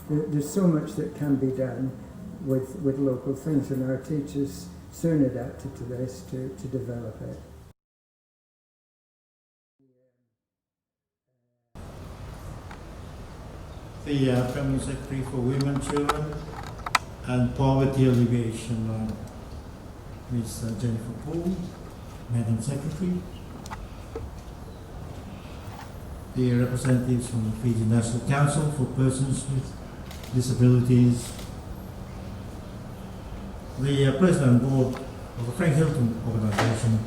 there's so much that can be done with local things, and our teachers soon adapted to this to develop it. The Family Secretary for Women, Children and Poverty Alleviation, Ms. Jennifer Poole, Madam Secretary. The representatives from the Fiji National Council for Persons with Disabilities. The President and Board of the Frank Hilton Organization.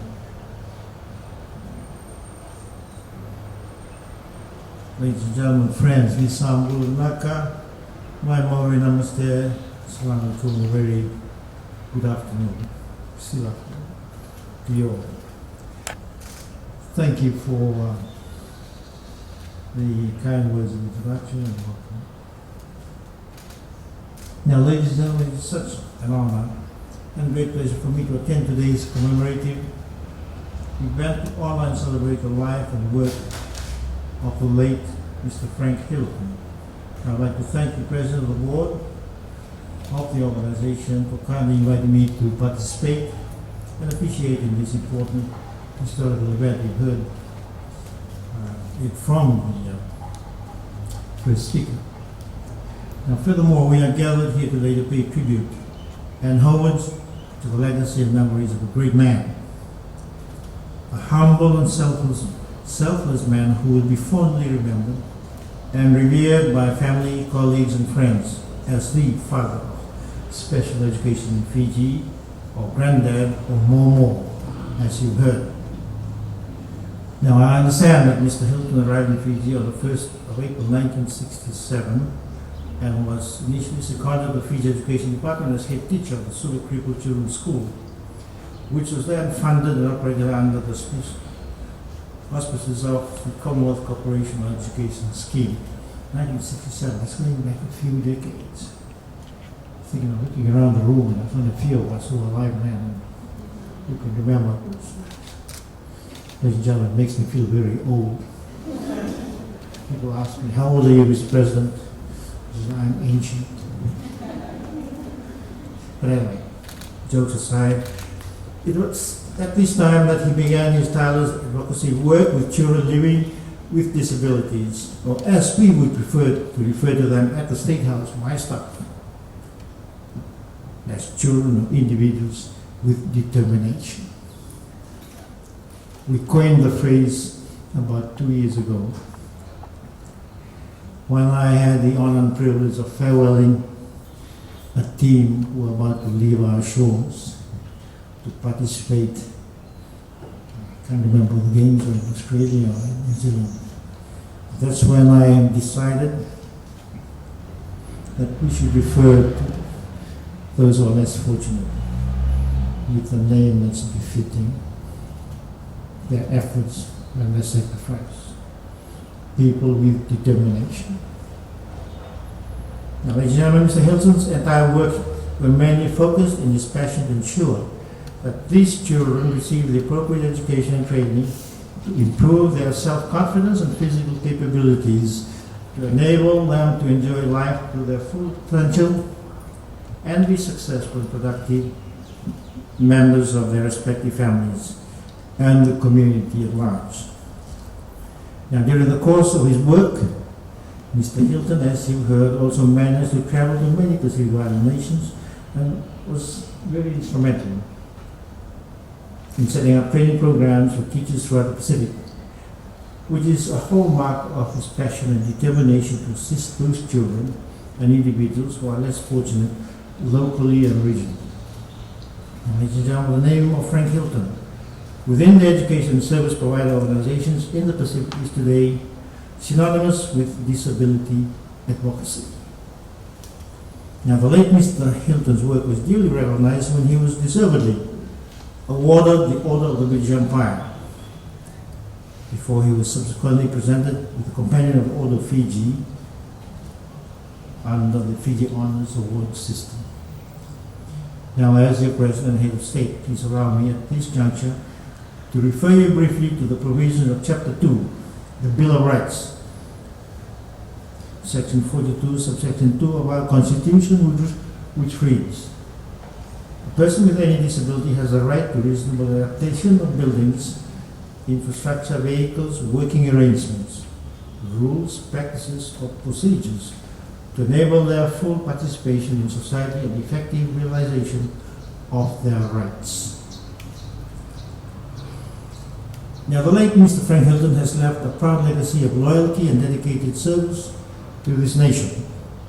Ladies and gentlemen, friends, Nisam Naka, my Maori Namaste, Assalamu alaikum, a very good afternoon, still afternoon, to you all. Thank you for the kind words of introduction and welcome. Now, ladies and gentlemen, it's such an honor and great pleasure for me to attend today's commemorative event to honor and celebrate the life and work of the late Mr. Frank Hilton. I'd like to thank the President of the Board of the organization for kindly inviting me to participate and officiate in this important historical event. You've heard it from the first speaker. Now, furthermore, we are gathered here today to pay tribute and homage to the legacy and memories of a great man, a humble and selfless man who will be fondly remembered and revered by family, colleagues, and friends as the father of special education in Fiji, or granddad, or Momo, as you heard. Now, I understand that Mr. Hilton arrived in Fiji on the 1st of April 1967 and was initially seconded to the Fiji Education Department as head teacher of the Sulu Crippled Children's School, which was then funded and operated under the auspices of the Commonwealth Corporation on Education Scheme. 1967, that's going back a few decades. Thinking of looking around the room and I found a few of us who are alive now who can remember. Ladies and gentlemen, it makes me feel very old. People ask me, how old are you, Mr. President? I say, I'm ancient. But anyway, jokes aside, it was at this time that he began his tireless advocacy work with children living with disabilities, or as we would prefer to refer to them at the State House, my staff, as children of individuals with determination. We coined the phrase about 2 years ago when I had the honor and privilege of farewelling a team who were about to leave our shores to participate. I can't remember the games in Australia or in New Zealand. That's when I decided that we should refer to those who are less fortunate with a name that's befitting their efforts and their sacrifice. People with determination. Now, ladies and gentlemen, Mr. Hilton's entire work were mainly focused in his passion to ensure that these children receive the appropriate education and training to improve their self-confidence and physical capabilities, to enable them to enjoy life to their full potential and be successful and productive members of their respective families and the community at large. Now, during the course of his work, Mr. Hilton, as you heard, also managed to travel to many Pacific Island nations and was very instrumental in setting up training programs for teachers throughout the Pacific, which is a hallmark of his passion and determination to assist those children and individuals who are less fortunate locally and regionally. Now, ladies and gentlemen, the name of Frank Hilton within the education and service provider organizations in the Pacific is today synonymous with disability advocacy. Now, the late Mr. Hilton's work was duly recognized when he was deservedly awarded the Order of the British Empire, before he was subsequently presented with the Companion of the Order of Fiji under the Fiji Honours Award system. Now, as your President and Head of State, please allow me at this juncture to refer you briefly to the provisions of Chapter 2, the Bill of Rights, Section 42, subsection 2 of our Constitution, which reads, "A person with any disability has a right to reasonable adaptation of buildings, infrastructure, vehicles, working arrangements, rules, practices, or procedures to enable their full participation in society and effective realization of their rights." Now, the late Mr. Frank Hilton has left a proud legacy of loyalty and dedicated service to this nation,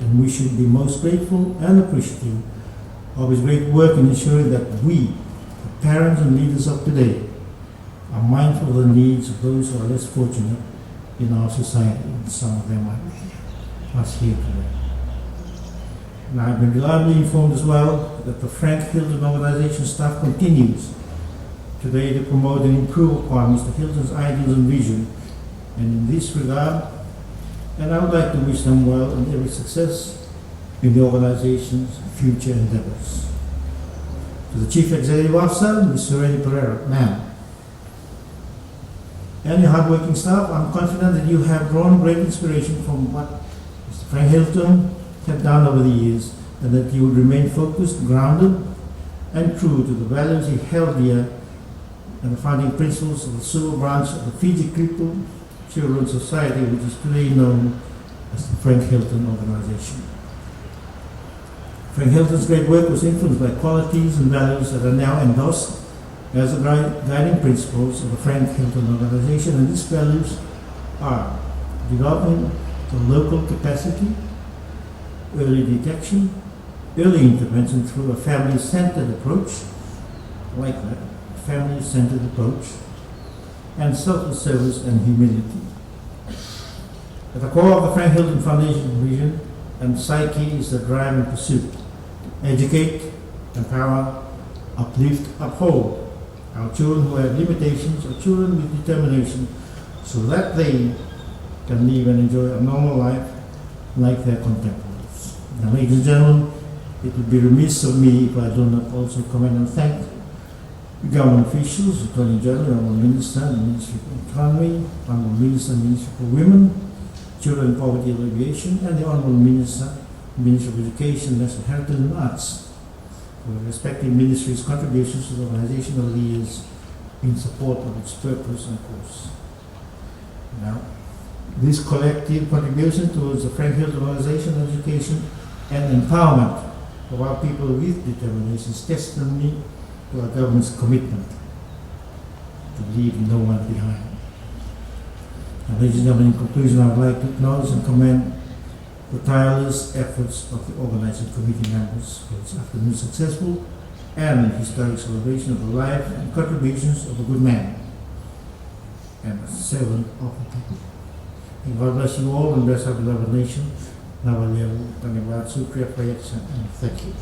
and we should be most grateful and appreciative of his great work in ensuring that we, the parents and leaders of today, are mindful of the needs of those who are less fortunate in our society, and some of them are us here today. And I've been reliably informed as well that the Frank Hilton organization staff continues today to promote and improve upon Mr. Hilton's ideals and vision, and in this regard, and I would like to wish them well and every success in the organization's future endeavors. To the Chief Executive Officer, Ms. Sereni Pereira, ma'am, and your hardworking staff, I'm confident that you have drawn great inspiration from what Mr. Frank Hilton have done over the years, and that you would remain focused, grounded, and true to the values he held dear and the founding principles of the civil branch of the Fiji Crippled Children's Society, which is today known as the Frank Hilton Organization. Frank Hilton's great work was influenced by qualities and values that are now endorsed as the guiding principles of the Frank Hilton Organization, and these values are developing the local capacity, early detection, early intervention through a family-centered approach, like that, family-centered approach, and selfless service and humility. At the core of the Frank Hilton Foundation vision and psyche is the drive and pursuit to educate, empower, uplift, uphold our children who have limitations, or children with determination, so that they can live and enjoy a normal life like their contemporaries. Now, ladies and gentlemen, it would be remiss of me if I do not also commend and thank government officials, Attorney General, Honorable Minister, Ministry of Economy, Honorable Minister, Ministry for Women, Children and Poverty Alleviation, and the Honorable Minister, Ministry of Education, National Heritage and Arts, for the respective ministries' contributions to the organization over the years in support of its purpose and course. Now, this collective contribution towards the Frank Hilton Organization, education, and empowerment of our people with determination is testimony to our government's commitment to leave no one behind. Now, ladies and gentlemen, in conclusion, I would like to acknowledge and commend the tireless efforts of the organizing committee members for this afternoon's successful and historic celebration of the life and contributions of a good man and a servant of the people. And God bless you all and bless our beloved nation. Thank you.